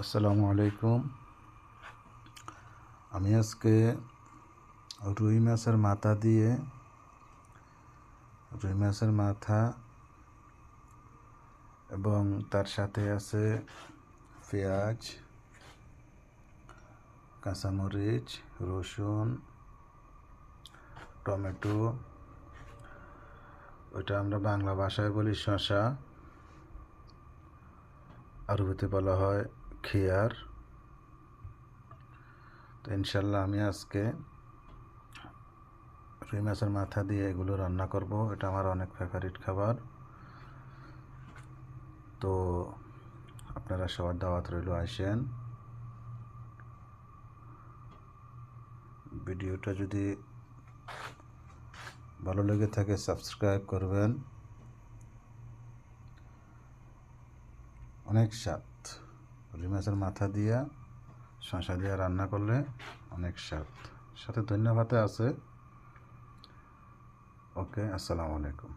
আসসালামু আলাইকুম। আমি আজকে রুই মাছের মাথা এবং তার সাথে আছে পেঁয়াজ, কাঁচামরিচ, রসুন, টমেটো, ওইটা আমরা বাংলা ভাষায় বলি শসা, আরবিতে বলা হয় খেয়ার। তো ইনশাল্লাহ আমি আজকে রুই মাছের মাথা দিয়ে এগুলো রান্না করব। এটা আমার অনেক ফেভারিট খাবার। তো আপনারা সবার দাওয়াত রইল, আসেন। ভিডিওটা যদি ভালো লেগে থাকে সাবস্ক্রাইব করবেন। অনেক স্বাদ, রুই মাছের মাথা দিয়া শসা দিয়া রান্না করলে অনেক স্বাদ, সাথে ধন্যবাদ আছে। ওকে, আসসালামু আলাইকুম।